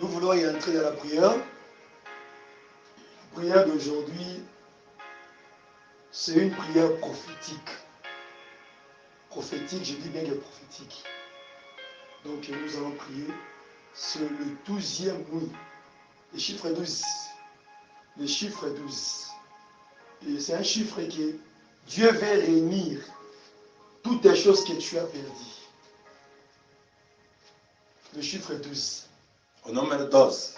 Nous voulons y entrer dans la prière. La prière d'aujourd'hui, c'est une prière prophétique. Prophétique, je dis bien que prophétique. Donc nous allons prier sur le 12e nuit. Le chiffre 12. Le chiffre 12. Et c'est un chiffre que Dieu veut réunir toutes les choses que tu as perdues. Le chiffre 12. O número 12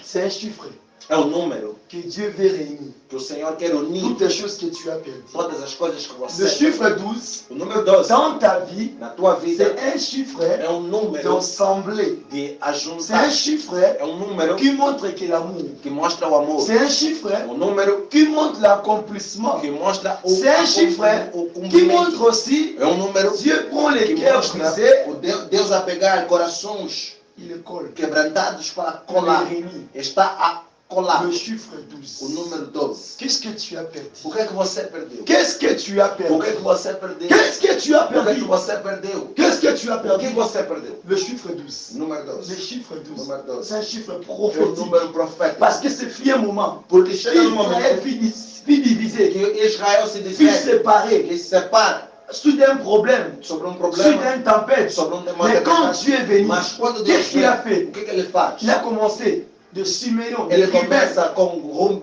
C'est un chiffre é o número que Dieu veut réunir. que o Senhor quer unir Toutes les choses que tu as perdues. todas as coisas que Le você chiffre 12, O número 12 dans ta vie, na tua vida c'est un chiffre é número d'assemblée. de C'est ajuntar. un chiffre É número qui montre que l'amour. que mostra o amor. C'est un chiffre Número qui montre l'accomplissement. que mostra o C'est un chiffre o qui montre cumprimento. aussi É número Dieu prend les que cœurs mostra brisés, o Deus a pegar corações il les colle. quebrantados para Pour colar. les réunir. Está a colar. Le chiffre O 12. número 12. Qu'est-ce que tu as perdu? O que é que você perdeu? Qu'est-ce que tu as O que perdu? é que você perdeu? Qu'est-ce que tu as O que é que perdu? você perdeu? Qu'est-ce que tu as O que perdu? você perdeu? Le chiffre 12. Número Le 12. chiffre 12. Número 12. C'est un chiffre É o prophétique. número profético. Parce que c'est fait un moment. Porque chega num Israël momento fut divisé, que Israel se fut divide, séparé. que se separa Sous un problème, sobre sous problema, une tempête. sobre uma Mais quand tempestade. Dieu est venu, Mas quando Deus qu'est-ce qu'il a vem, fait? o que ele faz? Il a commencé de Siméon, de Ele Ruben, começa com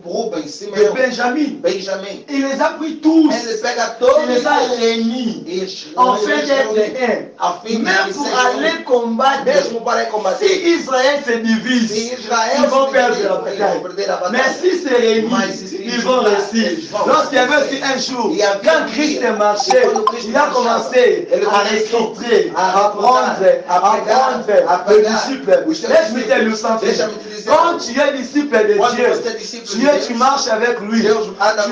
Ruben, de Simeão, Benjamin. Benjamim. Il les a pris tous. Ele pega todos Il les a réunis. e Afin d'être un. a fim de Même que pour sejam aller combattre. mesmo para Si combater. Israël se Se divise, Israel ils vont se perdre divide, la eles bataille. vão perder a Mais batalha. s'ils se réunissent, Mais si ils vont réussir. eles vão Lorsqu'il y avait aussi vencer. un jour, Il y avait quand un Christ dia, marchait, quando Cristo il a marchava, commencé ele à começou recruter, a à prendre, recrutar, à a pegar, prendre les disciples. os seus Laisse-moi te le discípulos. sentir. Deixa-me te dizer Quand algo. tu es disciple de Quando Dieu, você é discípulo de Deus, tu marches avec lui. Deus anda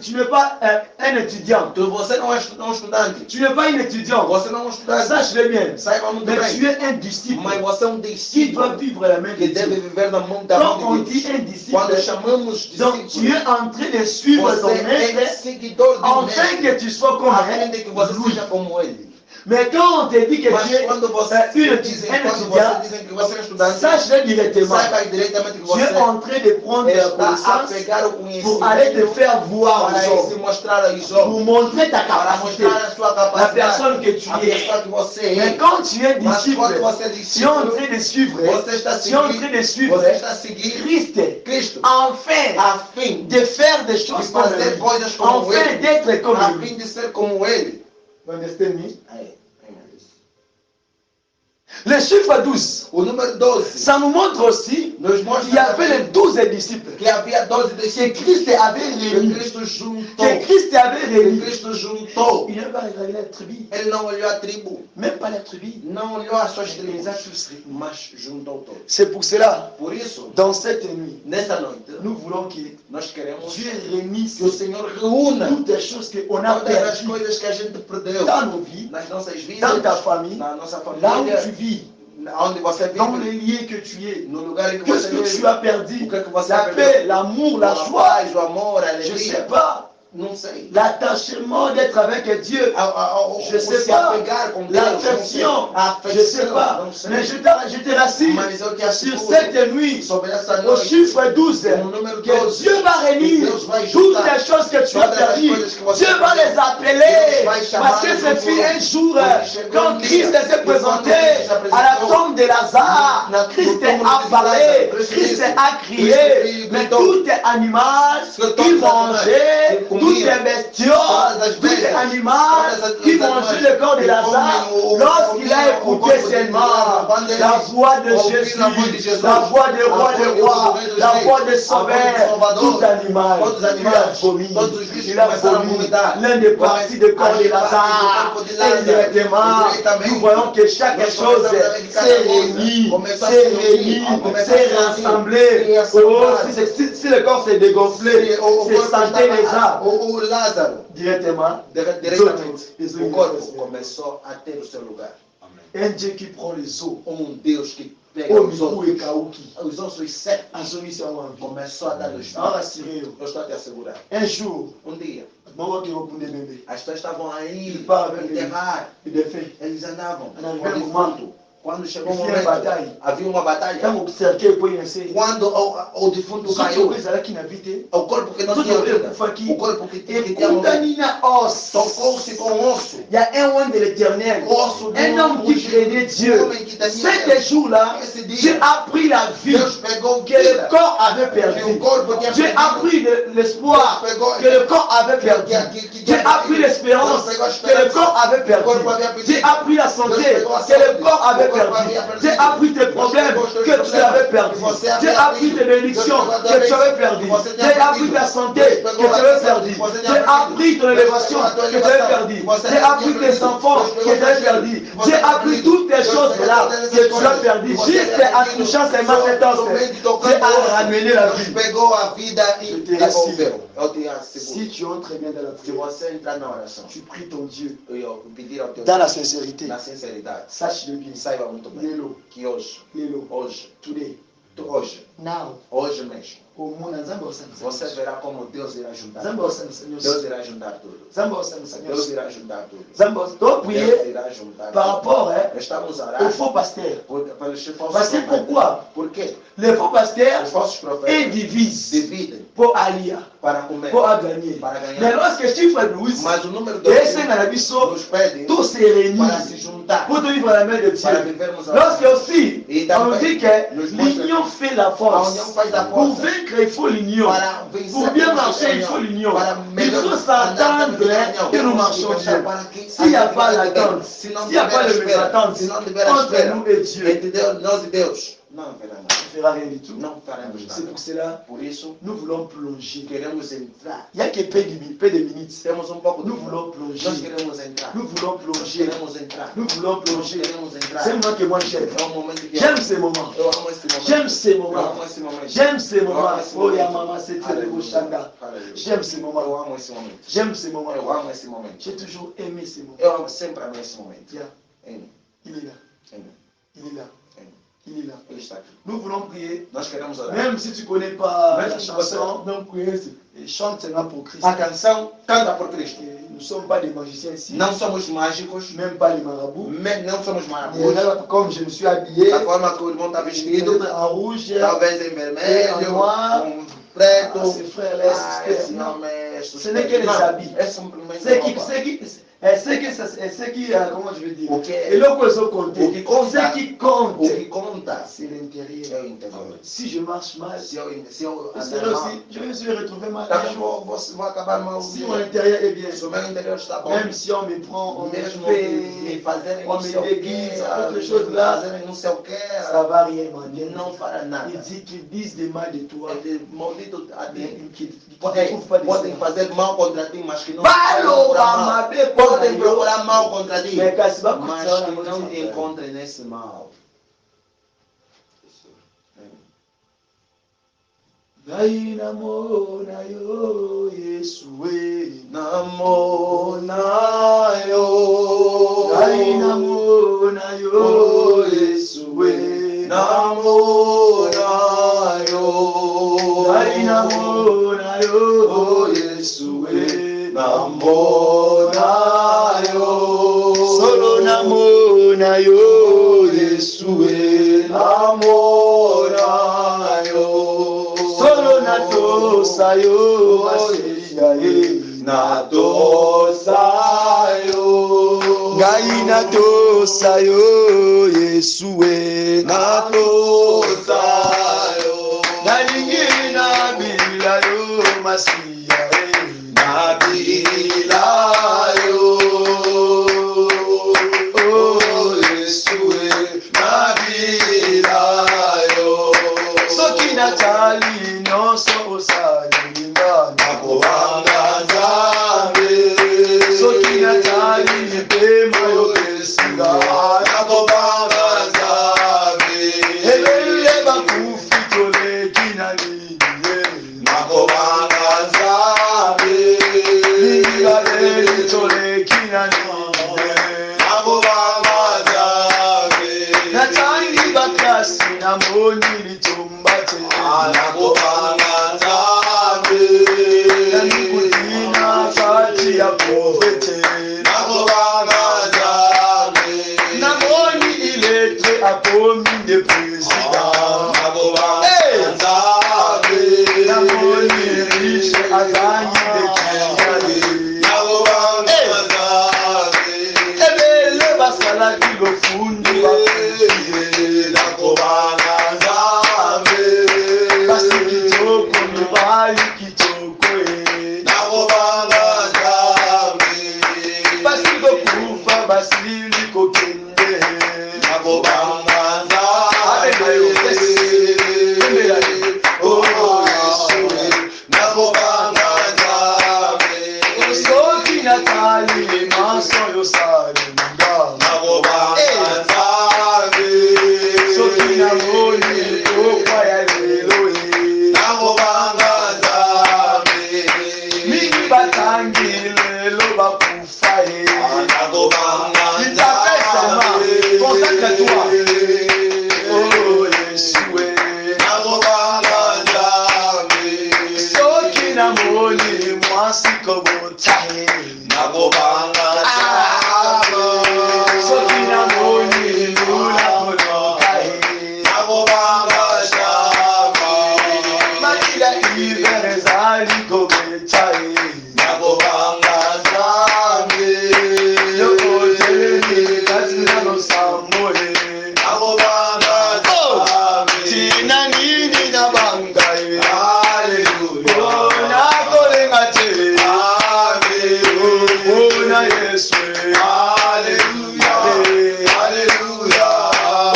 Tu n'es pas un étudiant. Você não é um estudante. Tu n'es pas un étudiant. Você não é um estudante. Sache-le bien. Saiba muito Mais bem. tu es un disciple Mas você é um qui doit discípulo vivre la main de que deve Dieu. viver na mão da Quand mão on de dit Deus. un disciple, Quando chamamos donc tu discípulo, es en train de suivre ton você é maître seguidor de afin que Deus. tu sois comme A fim de que você lui. seja como ele. Mais quand on te dit que Mas tu es quando você un dizem, étudiant, que você é estudante, sache-le directement. saiba diretamente que Tu es você en train de prendre la está a connaissance pegar o pour aller te conhecimento faire voir para aux se hommes, mostrar aos pour homens, montrer ta para capacité, mostrar a sua la capacidade, personne que tu a es. pessoa que você Mais é. quand tu es Mas disciple, quando você é tu es en discípulo, train de suivre, você está tu es en train de suivre você está a seguir Christ, Cristo, afin a fim de faire des de choses comme fazer lui, coisas como afin ele, d'être comme a lui. fim de ser como ele. Vous understand me? É. Le chiffre 12, O número 12 ça nous montre aussi nos qu'il mostra y avait les também 12 disciples que havia 12 que discípulos Christ avait que réunis. Cristo juntou. Que Christ avait Que réunis. Cristo juntou. Il n'a pas regardé la tribu, Ele não olhou a tribo, même pas la tribu. não olhou as suas Il les a tribos, tous réunis. mas juntou todos. C'est pour cela, Por isso, dans cette nuit, nessa noite, nous voulons que nós queremos Dieu réunisse que o Senhor reúna toutes les choses qu'on a todas as perdues coisas que a gente perdeu dans nos vies, nas nossas vidas, dans ta famille, na nossa là où família, tu vis, onde você dans vive, les lieux que tu es. no lugar em que Qu'est-ce você que vive. tu as perdu? O que é que você La perdeu? paix, l'amour, la A joie, paz, o amor, a je ne sais alegria. pas. Não sei. L'attachement d'être avec Dieu, je ne sais se pas. apegar com Deus, L'affection, a je ne sais pas. não sei. Mais je te rassure, Mas eu te sur asseguro, cette nuit, sobre essa au noite, chiffre 12, no número que 12, Dieu va réunir que Deus vai toutes juntar les choses que tu as todas as perdues. coisas que você Dieu va perdeu. les appeler. Deus vai chamar Parce que les ce fut un jour, Porque chegou quand Christ dia, s'est e quando présenté Cristo se à la apresentou, tombe de Lazare, no Christ túmulo de a parlé, Lázaro, Christ Cristo a crié, Cristo mais gritou. tout animal Todos qui os animais mangeait, que toutes comiam, les bestioles, todas as tout bestas, animal todas as- qui os mangeait animais le corps de que Lazare, comem lorsqu'il a o écouté corpo de seulement Lázaro, quando ele la voix de ouviu Jésus, a voz de Jesus, la voix du a roi voz des do rois, rei dos la reis, voix de a voz do Sauveur, Salvador, tout animal, todos os il a animais, vomi, todos os bichos il a começaram a vomi vomitar. l'un des parties du corps de Lazare, et directement, nous voyons que chaque chose s'est réunie, s'est rassemblée. Oh, si le corps s'est dégonflé, c'est santé déjà. O Lázaro, Directement, diretamente, Ils ont o une corpo espécie. começou a ter o seu lugar. Un Dieu qui prend les eaux, Deus que pega au os micro et ossos, Kauki, os ossos secos, en solution en vie. começou a dar-lhes En vida. rassuré, Eu estou a te assegurar. un jour, Dia, maman qui reprend des bébés, as pessoas estavam aí Il part avec enterrar. il est fait. Eles andavam Andavam com o com defunto. Quando chegou o Havia momento, batalha. havia uma batalha. Ntango cercueil põe na série. Quando o defunto caiu, ezalaki na vie o corpo que não Todo tinha vida, ekufaki. o corpo que tinha morrido, ekutani na os. tocou-se com osso. Il y a un homme de l'éternel, Osso de un homme qui craignait Dieu. Ces jours-là, Dieu a pris la vie Deus pegou que le vida, corps avait que perdu. o corpo tinha Dieu a perdido. pris l'espoir que le corps avait perdu. Dieu a pris l'espérance que le corps avait perdu. Dieu a pris la santé que le corps avait perdu. Dieu a pris tes problèmes que tu avais perdu. Dieu a pris tes bénédictions que tu avais perdu. Dieu a pris ta santé que tu avais perdu. Dieu a pris ton élévation que tu avais perdu. Dieu a pris tes enfants que tu avais perdu. Dieu a pris toutes tes choses là que tu as perdu. Juste en touchant seulement cet os, Dieu a ramené la vie. Pegou a vida e Je te devolveu. Eu te Si asseguro. tu entres bien dans la Se prière, você entrar na oração, tu pries ton Dieu eu pedir ao teu dans la Deus, sincérité. na sinceridade, Sache-le bien. saiba muito bem Lelo, que hoje, lelo, hoje, today, now, hoje mesmo, omona nzambe osanisa você verá como Deus irá juntar nzambe tudo. osanisa Deus nyonso irá juntar tudo. nzambe osanisa Deus nyonso irá juntar tudo. nzambe to Deus prier irá juntar par tudo. rapport Estamos a au orar faux pasteur. pelos falsos Parce que profetas. pourquoi Por quê? les faux pasteurs Os falsos ils profetas divisent dividem pour allier, para comer, pour gagner. para ganhar. Mais lorsque chiffre de Louis, Mas o número de et c'est dans la biso, nos pede tout se réunit para se juntar, pour te vivre la main de para Dieu. vivermos a Lorsque aussi, E on também dit que nos mostra l'union fait la a force. união faz a Pour força. vaincre, il faut l'union. Para vencer, Pour bien temos que marcher, ter il faut união. l'union. Para Il melhor faut andar, s'entendre temos que ter união. que nous Temos marchons que pensar Dieu. para que S'il n'y a a pas gente l'attente, se não s'il n'y a tiver pas a de espera, mésentente se não tiver a entre espera nous et Dieu, entre Deus, nós e Deus, não haverá nada. on ne fera rien du tout. Não faremos C'est nada. pour cela Por isso, nous voulons plonger. queremos entrar. Il n'y a que peu de minutes. Temos pouco de Nous tempo. voulons Nós plonger. queremos entrar. Nous voulons Nós plonger. queremos entrar. Nous voulons Nós plonger. queremos entrar. C'est moi que moi j'aime. É um momento que J'aime ces moments. eu amo esse momento. J'aime ces Eu moments. amo esse momento. J'aime ces Eu moments. amo esse Oh, ya momento. maman, c'est très Aleluia. beau, Shanga. Aleluia. J'aime ces Eu moments. amo esse momento. J'aime ces moments. Eu amo esse momento. J'ai toujours aimé ces moments. Eu amo sempre amei esse momento. Tiens, Amém. il est là. Amém. Il est là. Amém. Il est là. Ele está aqui. Nous voulons prier. Nós queremos orar. Même si tu ne connais pas Même la si tu chanson, connais donc et chante seulement pour Christ. A canção canta por Cristo. Et nous ne sommes pas des magiciens ici, Não somos mágicos, même pas les marabouts. não somos Et marabouts. là, comme je me suis habillé, Da forma que o irmão está vestido, peut-être en rouge, talvez em vermelho, preto. Ah, ces frères-là, ces Esse sisters, non. homem é Ce n'est que les habits. É simplesmente C'est roupa. comment je vais dire, O que et là, ils ont compté. O que conta, Ce qui compte, o que conta c'est l'intérieur. é o interior. Si je marche mal, Se eu c'est andar là mal, aussi, je vais me retrouver mal. também vou acabar mal. Si mon intérieur est bien, Se o meu interior está bom, même si on me prend, on me mesmo me fait, fazerem on não me sei o déguise, que, autre chose là, fazerem não sei o que, ça va rien m'en não fará nada. Il dit qu'ils disent des mal de toi, Ele maldito a mais ti. qu'ils ne trouvent pas de Podem ça. fazer mal contra ti, mas que não Balo, procurar mal. Bamabe, Podem Bamabe. procurar mal contra ti, Mais qu'à ce moment, mas ça, que on não dit, te encontrem nesse mal. Ngai namona yo Yesu we, Namona yo, Ngai namona yo Yesu we, namona yo, Ngai namona yo Yesu we, namona yo, solo namona yo Yesu we, namona yo, solo natosa yo Masiya ye, natosa yo, Ngai natosa yo Yesu we, natosa yo, nalingi nabila yo Masiya ye, nabila yo, oh Yesu nabila yo, soki natali nyonso osalinga nakobanga Nzambe, soki natali mpema yo esinga nakobanga Nzambe, ebele bakufi toleki na nini ye nakobanga Nzambe, mingi baleli toleki na nini ye nakobanga Nzambe, natangi bakasi namoni litomba te nakobanga Nzambe, namikutina kati ya profete nakobanga Nzambe, namoni iletre président. Nakobanga Nzambe. Namoni riche azangi de Kenya. Nakobanga Nzambe. Ebele basalaki lofundu bakuti. Nakobanga Nzambe. Basi kitoko mibali kitoko Nakobanga Nzambe. basi kokufa basili kokende. Nakobanga Nzambe. Oh Yesu, nakobanga Nzambe. Soki natali maso yosali nga. Nakobanga Nzambe. Soki namoni okwa ya lelo nakobanga Nzambe. mingi batangi lelo bakufa Nakobanga Nzambe. Consacre-toi. Oh Yeshua. Nakobanga Nzambe. Soki namoni mwasi kobotaye. Nakobanga Nzambe. Soki namoni lula kolokaye. Nakobanga Nzambe. Makila hiver ezali kobetaye. Nakobanga Nzambe. Yokotelemi kati na losambo Nakobanga Nzambe. tina nini na bangaye. Hallelujah. Nakolenga te. Hallelujah. Na Yesu. Hallelujah. Hallelujah.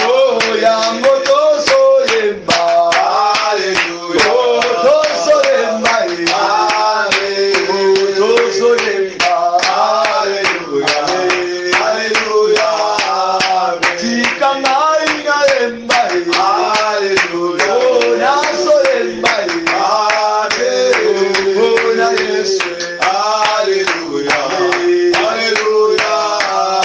Oh yango tozoyemba. Hallelujah. Oh tozoyemba. Hallelujah. Oh tozoyemba. Hallelujah. Hallelujah. Tika ngai naemba. Hallelujah. Oh nazoyemba. Oh na Yesu. Hallelujah. Hallelujah.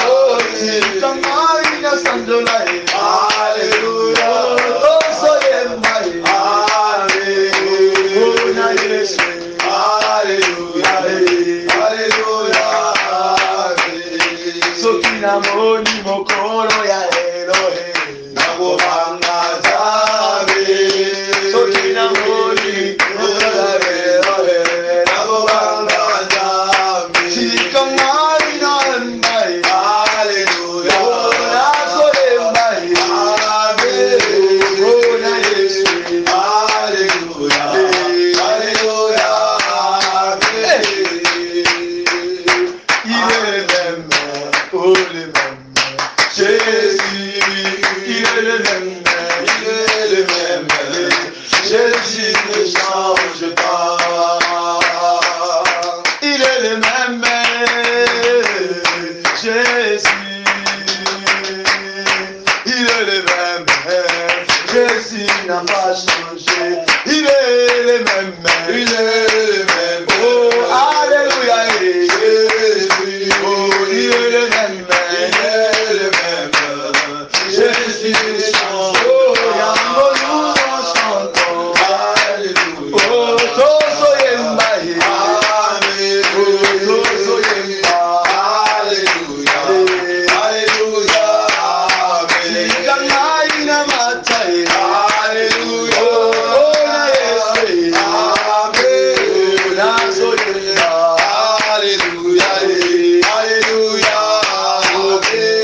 Oh tika ngai nasandola. Hallelujah. Oh tozoyemba. Hallelujah. Oh na Yesu. Hallelujah. Hallelujah. Soki namoni mokolo ya Elohe. Nakobanga Nzambe. Soki namoni mokolo ya Elohe. Nakobanga Nzambe. Tika ngai naemba. Hallelujah. Oh nazoyemba. Oh na Yesu. Hallelujah. Hallelujah. Il est le même, oh le même. Jésus, il est le même. Il est le même. Jésus ne change pas. Il est le même. Jésus, il est le même. Jésus n'a pas changé. Il est le même. Il est le même. Oh, alléluia. Jésus. Oh, il est le même. Il est le même. Jésus chante. Oh, yango nous en chantons. Hallelujah. Oh, tozoyemba. Amen. Oh, tozoyemba. Hallelujah. Hallelujah. Amen. Tika ngai na mataye. Hallelujah. Oh, na Yesu. Amen. Oh, nazoyemba. Hallelujah. Hallelujah. Amen.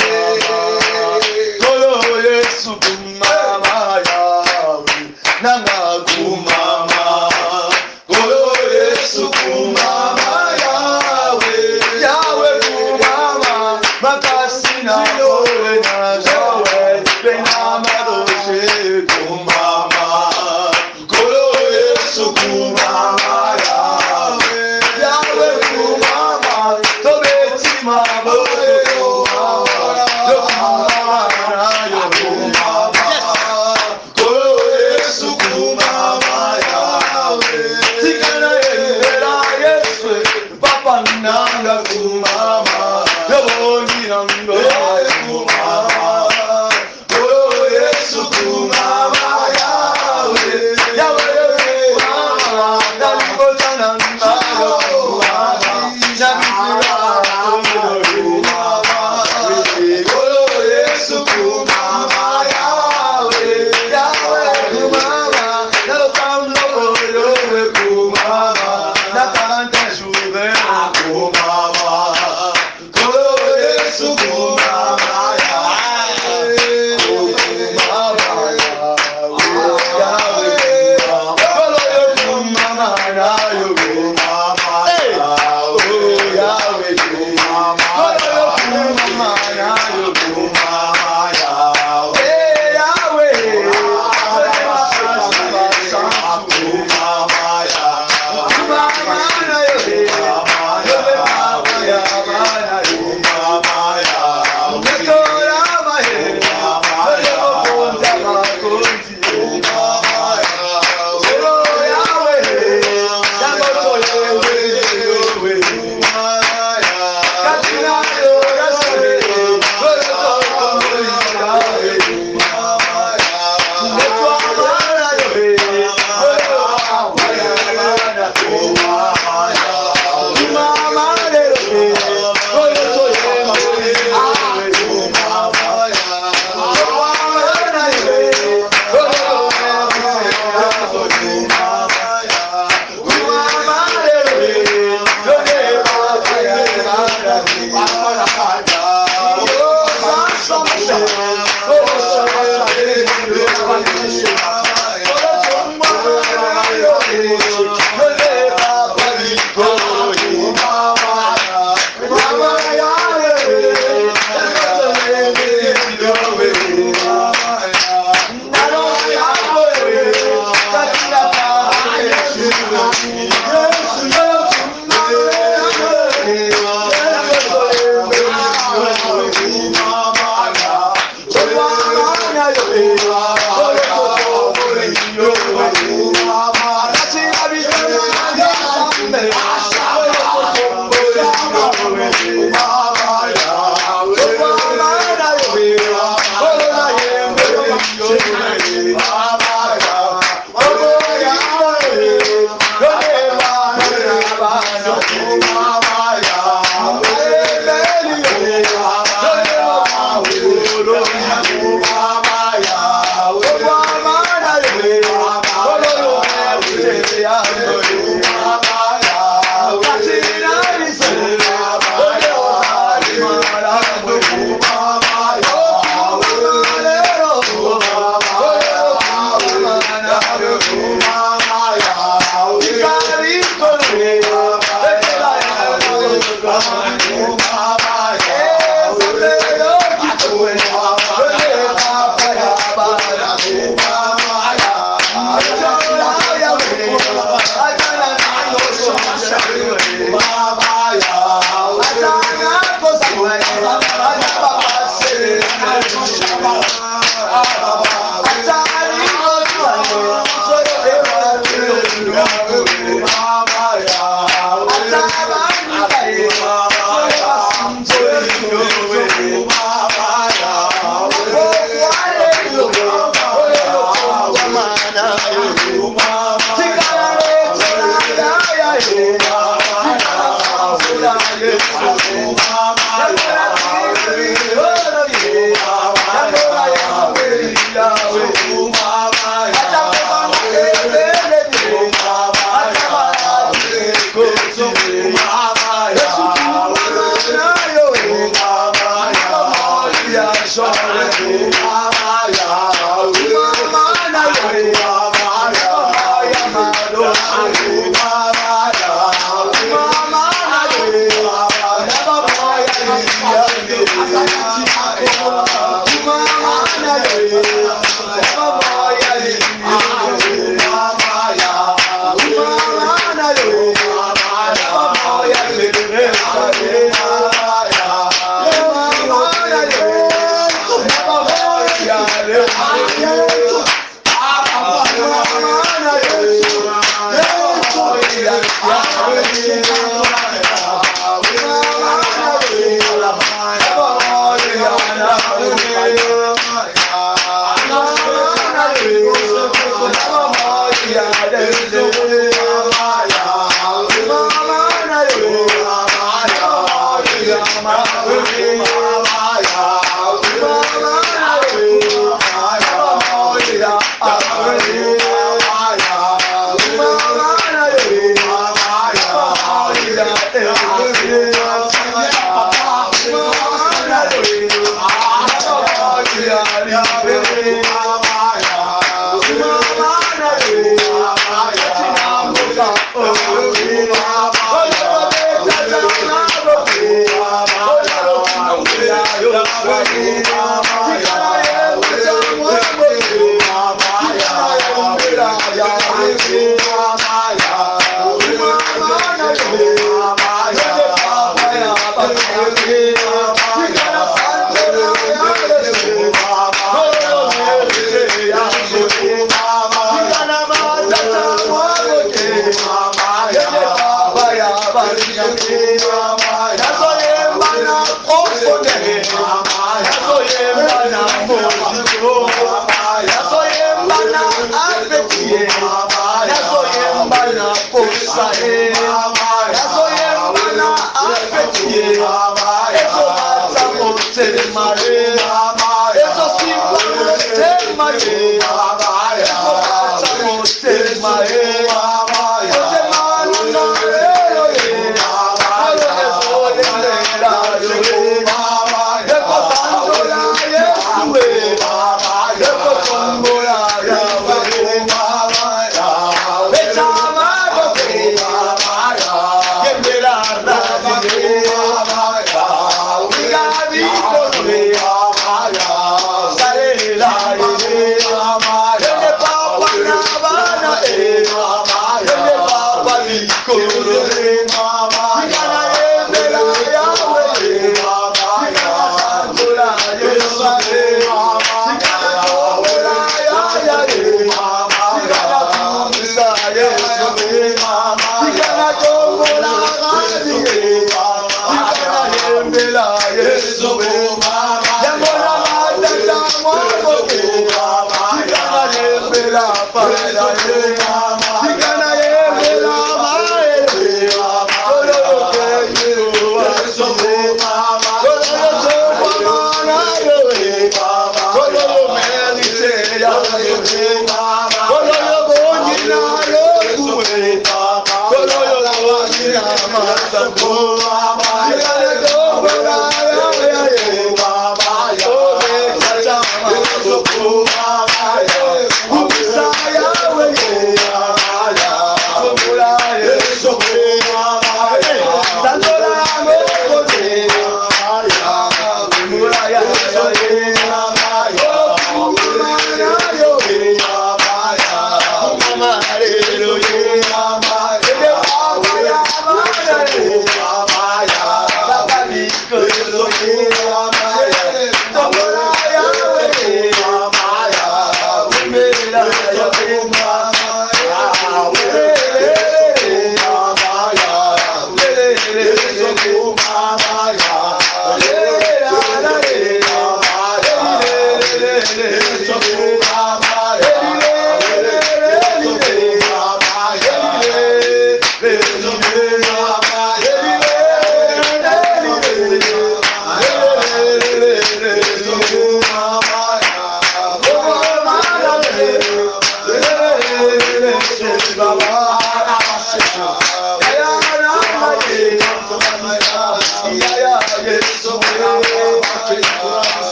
Kolo Yesu kumama yawe. Nanga kumama. Kolo Yesu kumama yawe. Yawe kumama. Makasi na kole na jawe. Benama doje kumama. Kolo Yesu kumama yawe. Yawe kumama. Tobeti mabote kumama. Yo kumama na yo kumama. Kolo Yesu kumama.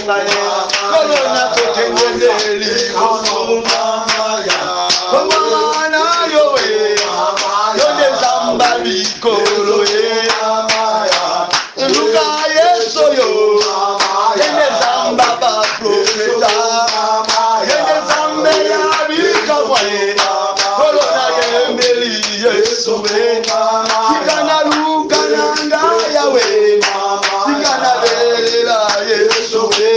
ngaye kolona tokengeleli komwana yowe yone zamba bikolo ye luka yeso yo yene zamba baprofeta yene zambe ya bikamwaye kolona yembeli yeso we sikana luka nanga yawe sikana belela yeso we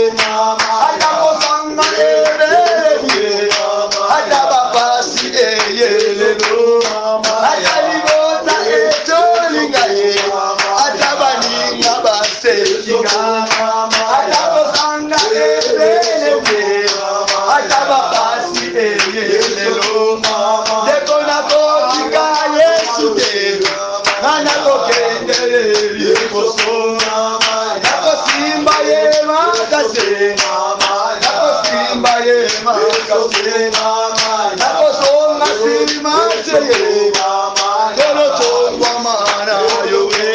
atakosanga ebelebie atabapasi eyelelo atalibota etolingaye atabaninga basekinga atakosanga ebelebie atabapasi eyelelo dekonakotika yesu te anakokendeleli koso nakosimba ye makase nakosimba ye makase nakosonga simateye tolotongwa mana yowe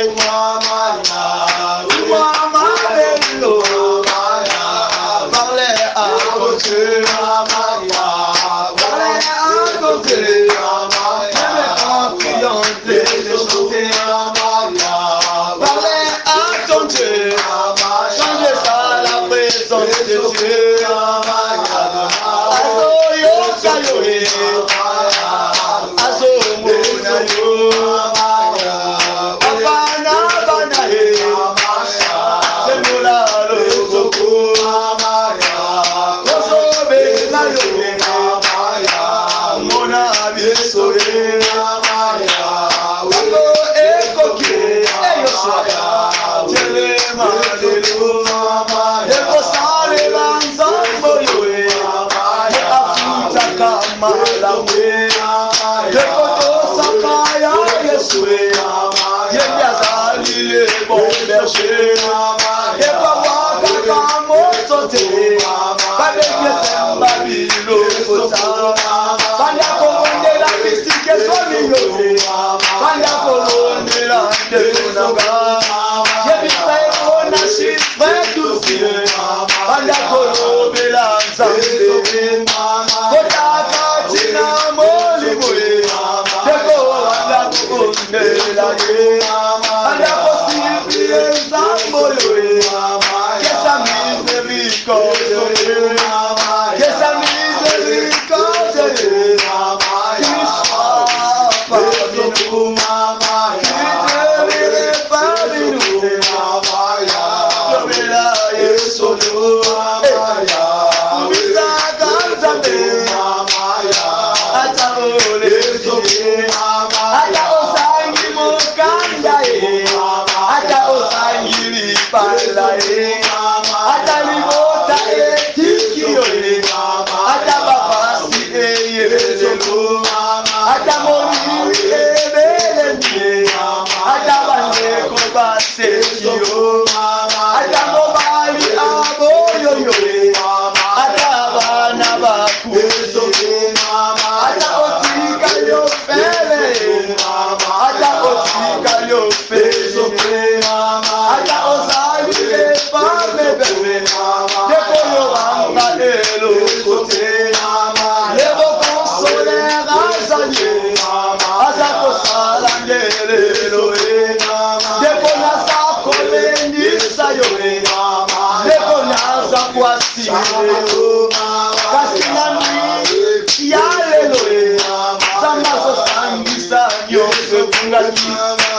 mama lelo parle à côté parle à côté parlez à ton Dieu, changez ça la présence de Dieu. Azo yo kayoe, azo mona yo, abana bana he, semula lo soko, oso be na yo, mona biesore.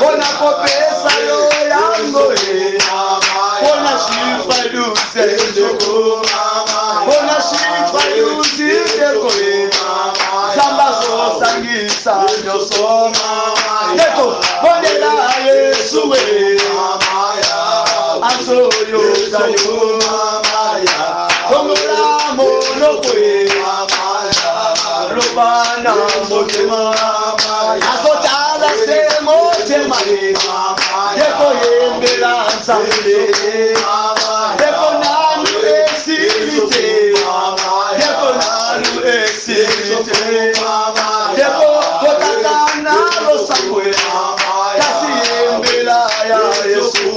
Ona kopesa yo yango ona shifa duzeko ona shifa duzeko zamba so sangisa nyoso neko bonela Yesu we aso yo tayo kongola mono kwe robana motema aso tada se motema deko yembela nzambe deko nanu exilite deko nanu exilite deko kotaka nalo sakwe kasi yembela ya Yesu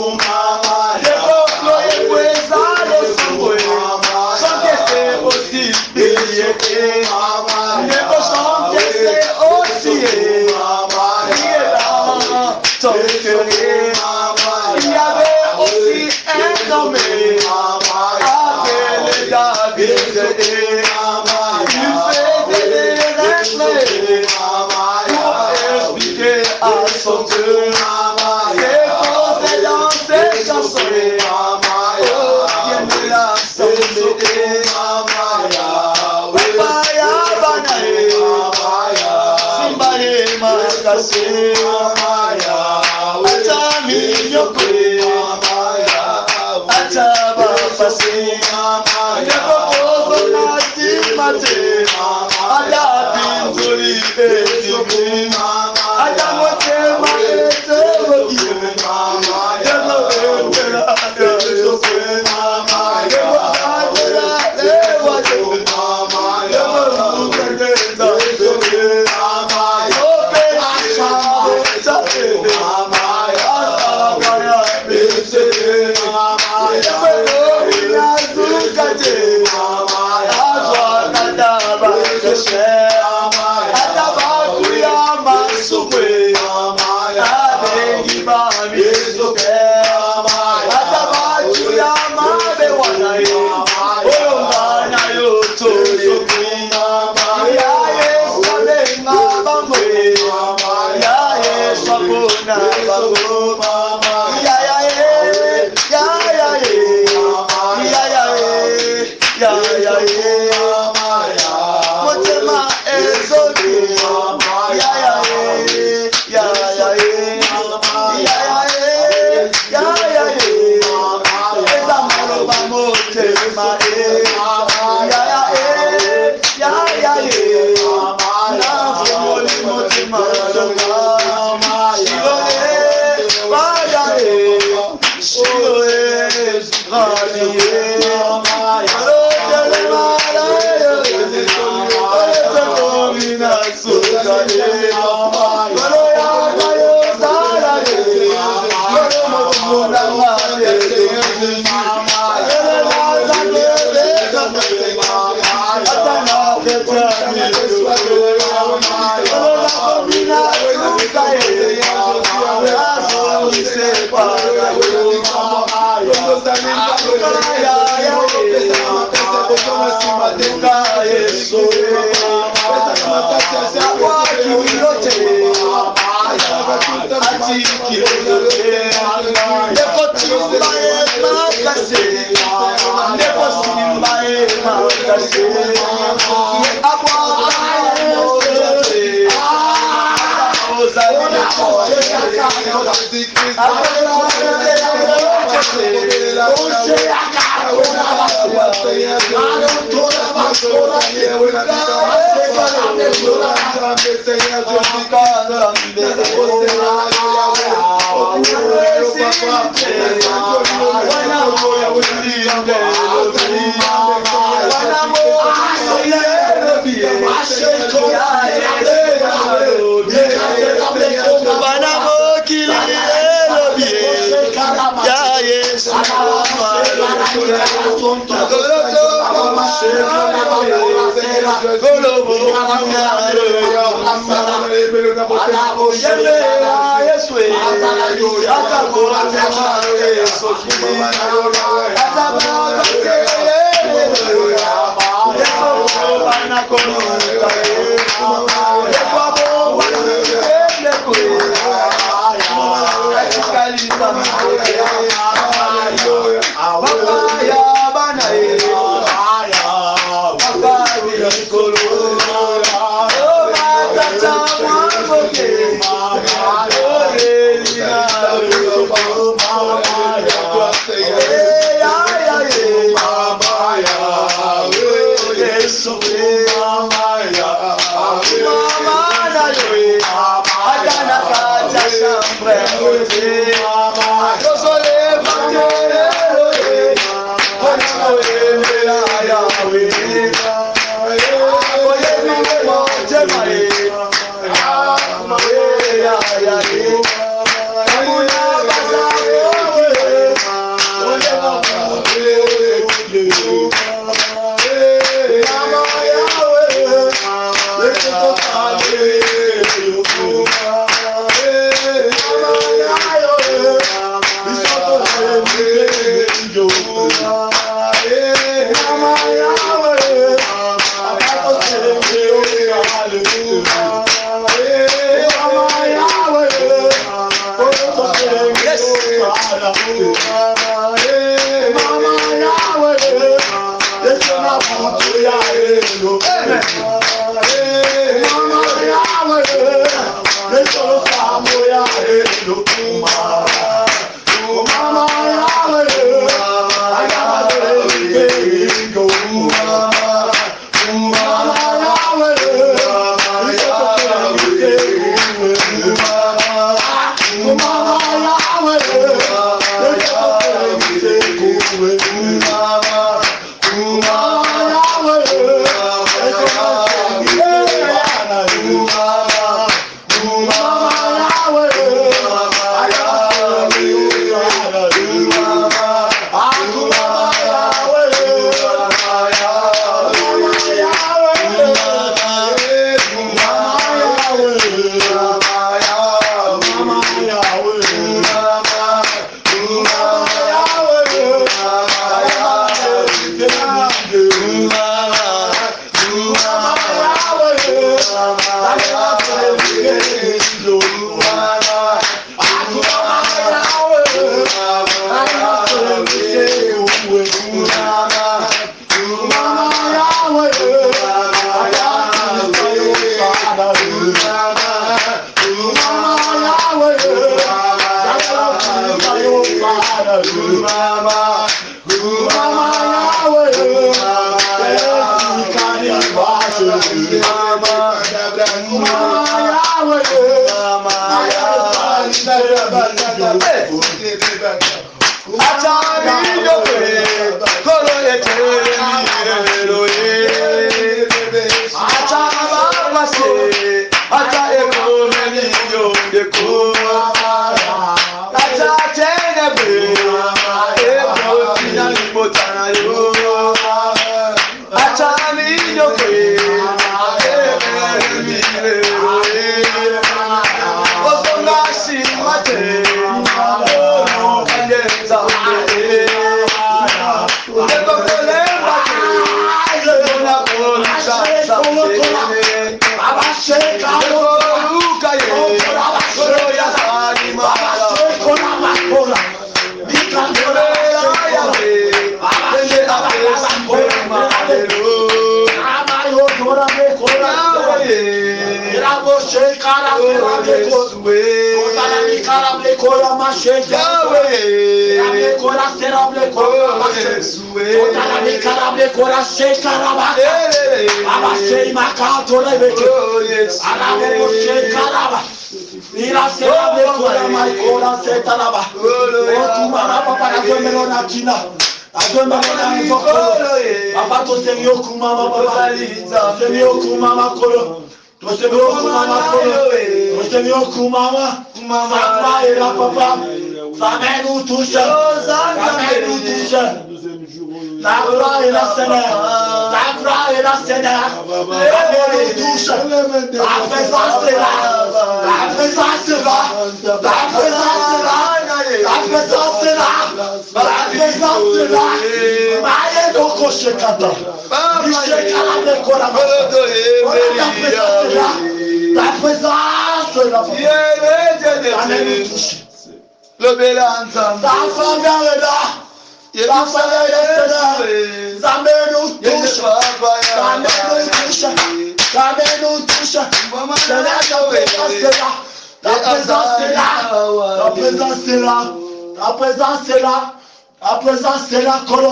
deko kloye kweza lo sakwe Neko chanter c'est aussi. Il est là, ton cœur. Il y avait aussi un homme appelé David. Il faisait des rêves pour expliquer à son Dieu ses causes dans ses chansons. Oh, viens de l'assemblée. Papaya banae, Simbaye makase, Acha minyokwe, Acha bapase, Nekokozo nati mate, Ada pinzuri etimi, Ada mote maete woki, Demo ewera eyoke, Demo adera ewate, Demo rukende taifeke, Ope ashabete, Asabaya beseke, Demo inazukate, Azwa kadaba keshe, Adaba kuya masukwe, Abengi ba misoke, Adaba kuya mabe wanaye, Oyongana yoto yoki, Ya Yesu abenga bamwe, Ya Yesu abona bamwe, Ya Motema ezoki, Eza maloba motema na vumoli motema Mama,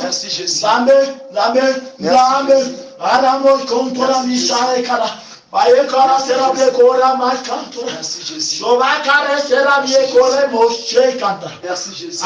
Merci Jésus. Merci Jésus. Merci Jésus.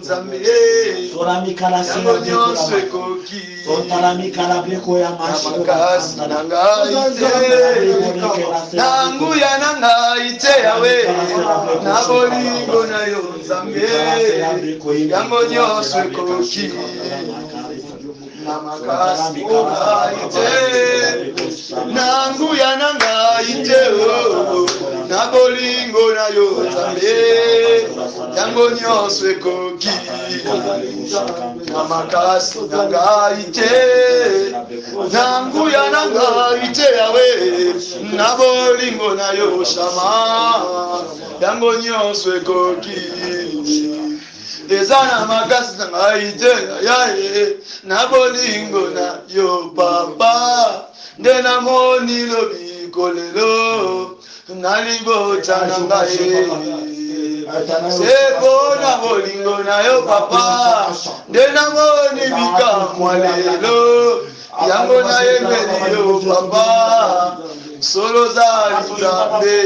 nzambe Soramikala yango sera nyonso bekola. ekoki Sotaramikala beko ya na mashiro. makasi na ngai te na nguya na ngai te yawe na bolingo na yo nzambe yango nyonso ekoki na makasi na ngai te na nguya na ngai te na bolingo na yo nzambe yango nyonso ekoki na makasi na ngai te na nguya na ngai te yawe na bolingo na yo shama yango nyonso ekoki eza na makasi na ngai te yaye na bolingo na yo papa nde namoni lobiko lelo na libota na ngai seko na bolingo na yo papa nde namoni bikamwa lelo yango nayembeli yo papa solo zali nzambe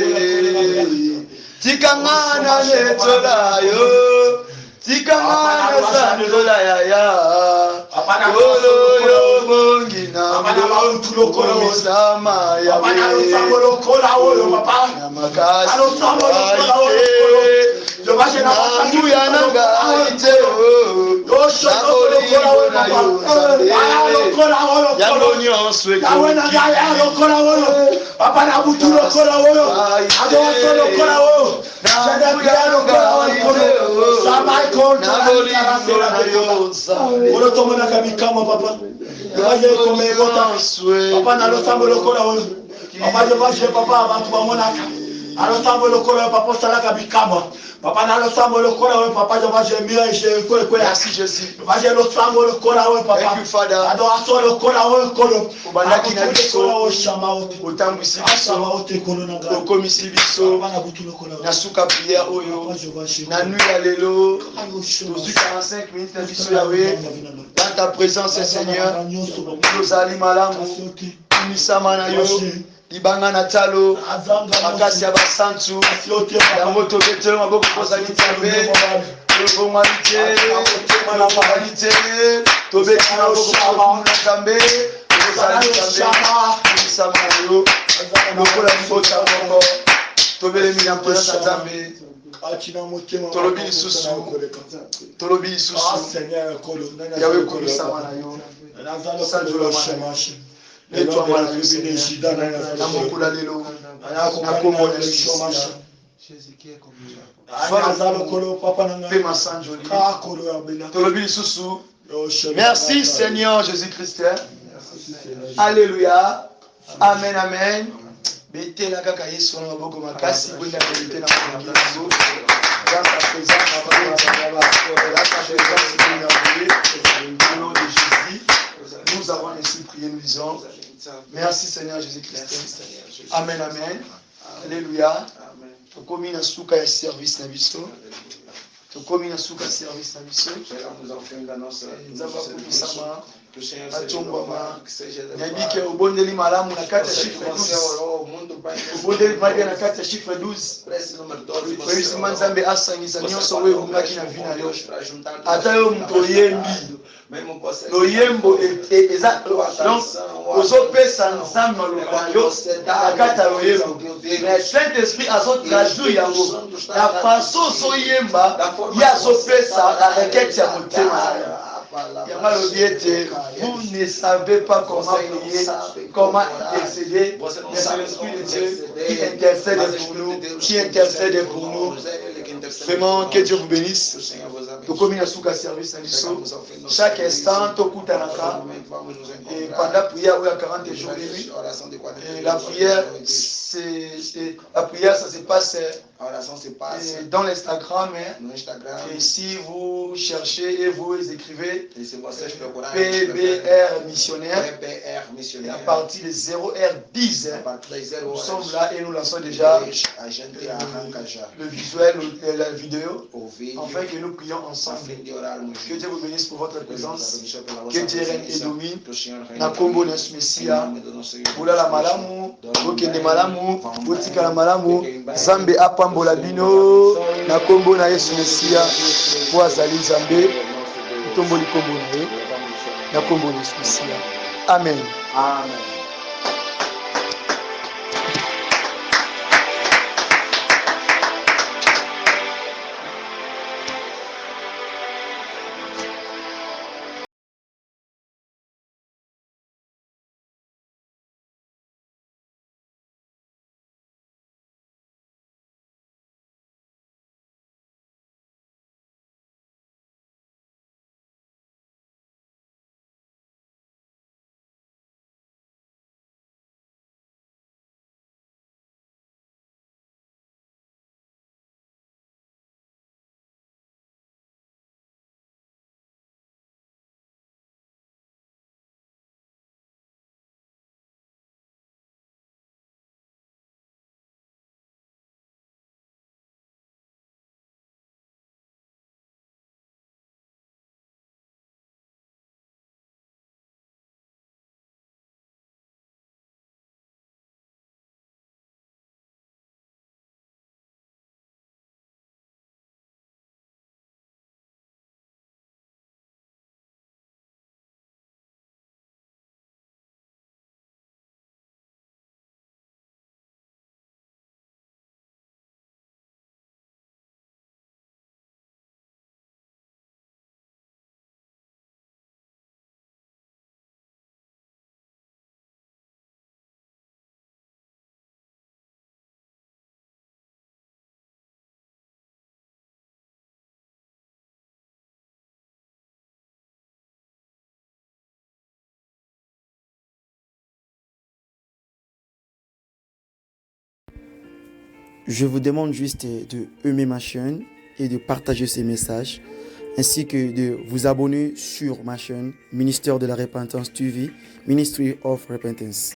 tikanga na netola yo tikanga na sandola yaya kolo yo bongi na misama yawe na makasi nanguya na ngai te na bolingo na yo nzambe yango nyonso ekoki papa na butu lokola oyo adoto lokola oyo nanguya na ngai te na bolingo na yo nzambe olo tomonaka bikama papa evaje komekota papa na losambo lokola oyo papa jevaje papa abantu bamonaka alosambo lokola oyo papa osalaka bikama papa na losambo lokola oyo papa jevaje mirage kwekwe merci Jésus vaje losambo lokola oyo papa thank you Father adoration lokola oyo kolo obandaki na biso shama ote otambwisi shama biso ote kolo na ngai okomisi biso bana butu lokola na suka prière oyo na nuit ya lelo tozwi 45 minutes na biso yawe dans ta présence Seigneur tozali malamu kumisama na yo libanga na talo makasi ya basantu yango tobetelo maboko kozali nzambe tobongwani te tobeti maboko na nzambe tozali nzambe kumisama na yo lokola libota moko tobelemi na présence ya nzambe tolobi lisusu yawe komisama na yo sanjola netwama na yo Seigneur na mokula lelo na kombo na Yesu mpe masanjoli tolobi lisusu merci Seigneur Jésus-Christ alléluia amen amen betela kaka Yesu na maboko makasi bwenda belite na maboko na zo dans ta présence au nom de Jésus nous avons ainsi prié nous disons merci Seigneur Jésus-Christ amen amen alléluia tokomi na suka ya service na biso tokomi na suka ya service na biso nzambe akobisama atongwama nayebike obondeli malamu na kati ya chiffre 12 obondeli malamu na kati ya chiffre 12 oyebisima nzambe asangisa nyonso oyo ebungaki na vi na yo ata yo moto oyembi loyembo eza donc ozopesa nzambe maloba na yo na kati ya loyembo mais saint esprit azotraduire yango na façon ozoyemba ye azopesa na requête ya motema yango alobi ete vous ne savez pas comment prier, comment intercéder, mais c'est l'Esprit de Dieu qui intercède pour nous, qui intercède pour nous. Vraiment, que Dieu vous bénisse. Tokomi na suka service na biso. Chaque instant, tokutanaka. Et pendant la prière, il y a 40 jours et nuits. Et la prière, ça se passe dans l'Instagram. Et si vous cherchez et vous écrivez PBR missionnaire, et à partir de 0h10, nous sommes là et nous lançons déjà le visuel, la vidéo, afin que nous prions ensemble. Que Dieu vous bénisse pour votre présence. Que Dieu règne et domine. Na kombo na Messia. Oula la malamu, okende malamu, malamu botikala malamu Nzambe apambola bino na kombo na Yesu Mesia po azali Nzambe tomboli kombo na ye na kombo na Yesu Mesia. Amen. Amen. Je vous demande juste de aimer ma chaîne et de partager ces messages, ainsi que de vous abonner sur ma chaîne Ministère de la Repentance TV, Ministry of Repentance.